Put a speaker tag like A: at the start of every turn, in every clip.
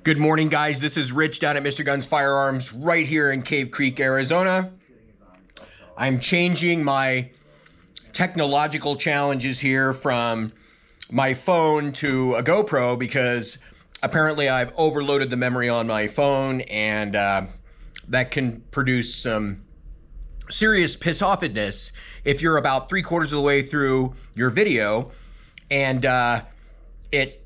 A: Good morning, guys. This is Rich down at Mr. Guns Firearms right here in Cave Creek, Arizona. I'm changing my technological challenges here from my phone to a GoPro because apparently I've overloaded the memory on my phone, and that can produce some serious piss-offedness if you're about 3/4 of the way through your video and it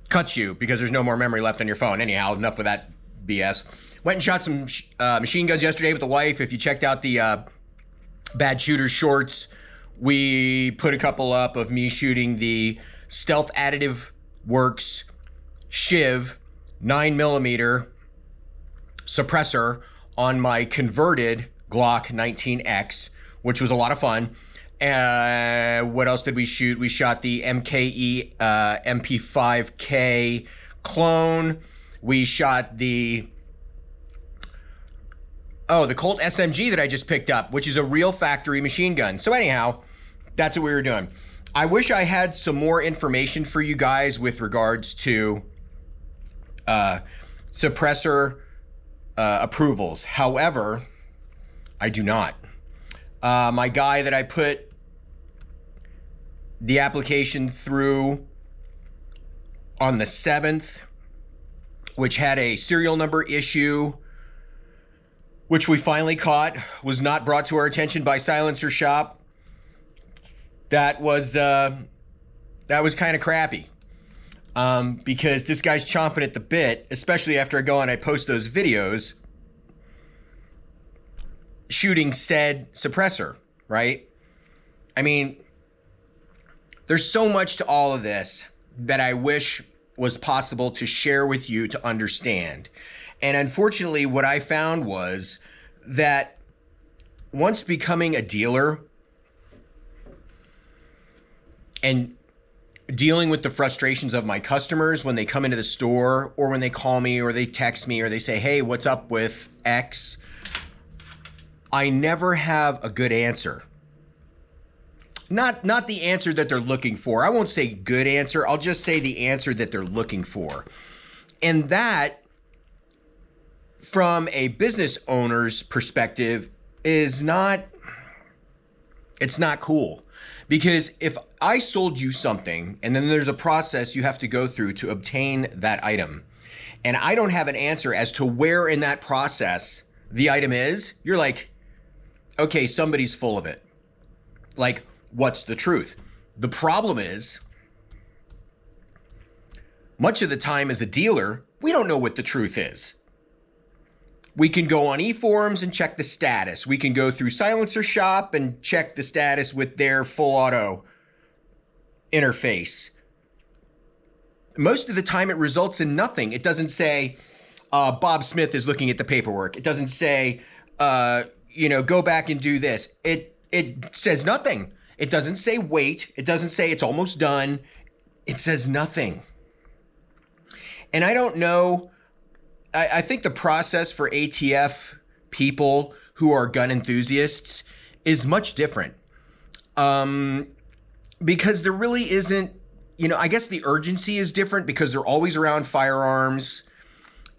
A: cuts you because there's no more memory left on your phone. Anyhow, enough with that BS. Went and shot some machine guns yesterday with the wife. If you checked out the Bad Shooter shorts, we put a couple up of me shooting the Stealth Additive Works Shiv 9mm suppressor on my converted Glock 19X, which was a lot of fun. What else did we shoot? We shot the MKE MP5K clone. We shot the Colt SMG that I just picked up, which is a real factory machine gun. So anyhow, that's what we were doing. I wish I had some more information for you guys with regards to suppressor approvals. However, I do not. My guy that I put the application through on the 7th, which had a serial number issue, which we finally caught, was not brought to our attention by Silencer Shop. That was kind of crappy, because this guy's chomping at the bit, especially after I go and I post those videos shooting said suppressor, right? I mean, there's so much to all of this that I wish was possible to share with you to understand. And unfortunately, what I found was that once becoming a dealer and dealing with the frustrations of my customers when they come into the store or when they call me or they text me or they say, hey, what's up with X? I never have a good answer. Not the answer that they're looking for. I won't say good answer. I'll just say the answer that they're looking for. And that, from a business owner's perspective, it's not cool. Because if I sold you something and then there's a process you have to go through to obtain that item, and I don't have an answer as to where in that process the item is, you're like, okay, somebody's full of it. Like, what's the truth? The problem is, much of the time as a dealer, we don't know what the truth is. We can go on eForums and check the status. We can go through Silencer Shop and check the status with their full auto interface. Most of the time it results in nothing. It doesn't say, Bob Smith is looking at the paperwork. It doesn't say, go back and do this. It says nothing. It doesn't say wait. It doesn't say it's almost done. It says nothing. And I don't know. I think the process for ATF people who are gun enthusiasts is much different. Because there really isn't, I guess the urgency is different because they're always around firearms.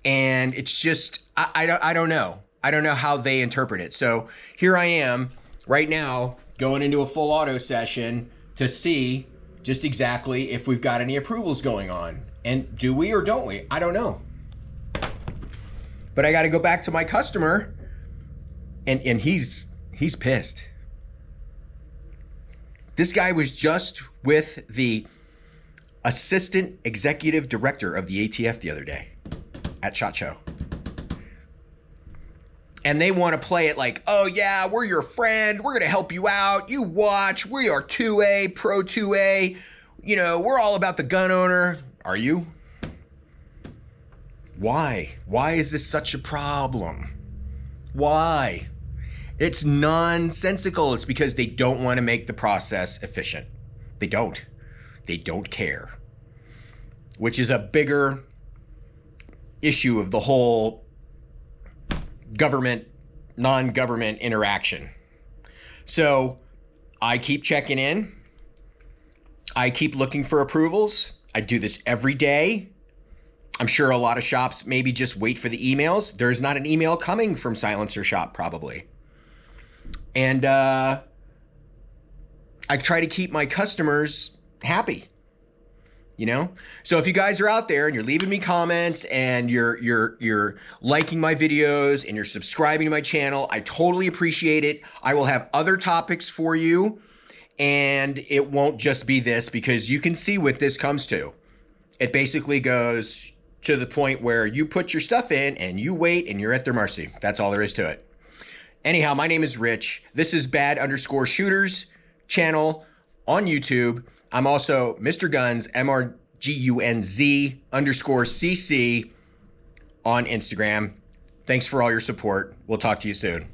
A: And it's just, I don't know. I don't know how they interpret it. So here I am right now going into a full auto session to see just exactly if we've got any approvals going on. And do we or don't we? I don't know. But I got to go back to my customer and he's pissed. This guy was just with the assistant executive director of the ATF the other day at SHOT Show. And they want to play it like, oh yeah, we're your friend. We're going to help you out. You watch. We are 2A, pro 2A. We're all about the gun owner. Are you? Why? Why is this such a problem? Why? It's nonsensical. It's because they don't want to make the process efficient. They don't. They don't care. Which is a bigger issue of the whole government, non-government interaction. So I keep checking in. I keep looking for approvals. I do this every day. I'm sure a lot of shops maybe just wait for the emails. There's not an email coming from Silencer Shop probably. And I try to keep my customers happy, you know? So if you guys are out there and you're leaving me comments and you're liking my videos and you're subscribing to my channel, I totally appreciate it. I will have other topics for you, and it won't just be this, because you can see what this comes to. It basically goes to the point where you put your stuff in and you wait and you're at their mercy. That's all there is to it. Anyhow, my name is Rich. This is Bad_Shooters channel on YouTube. I'm also Mr. Guns, MRGUNZ_CC on Instagram. Thanks for all your support. We'll talk to you soon.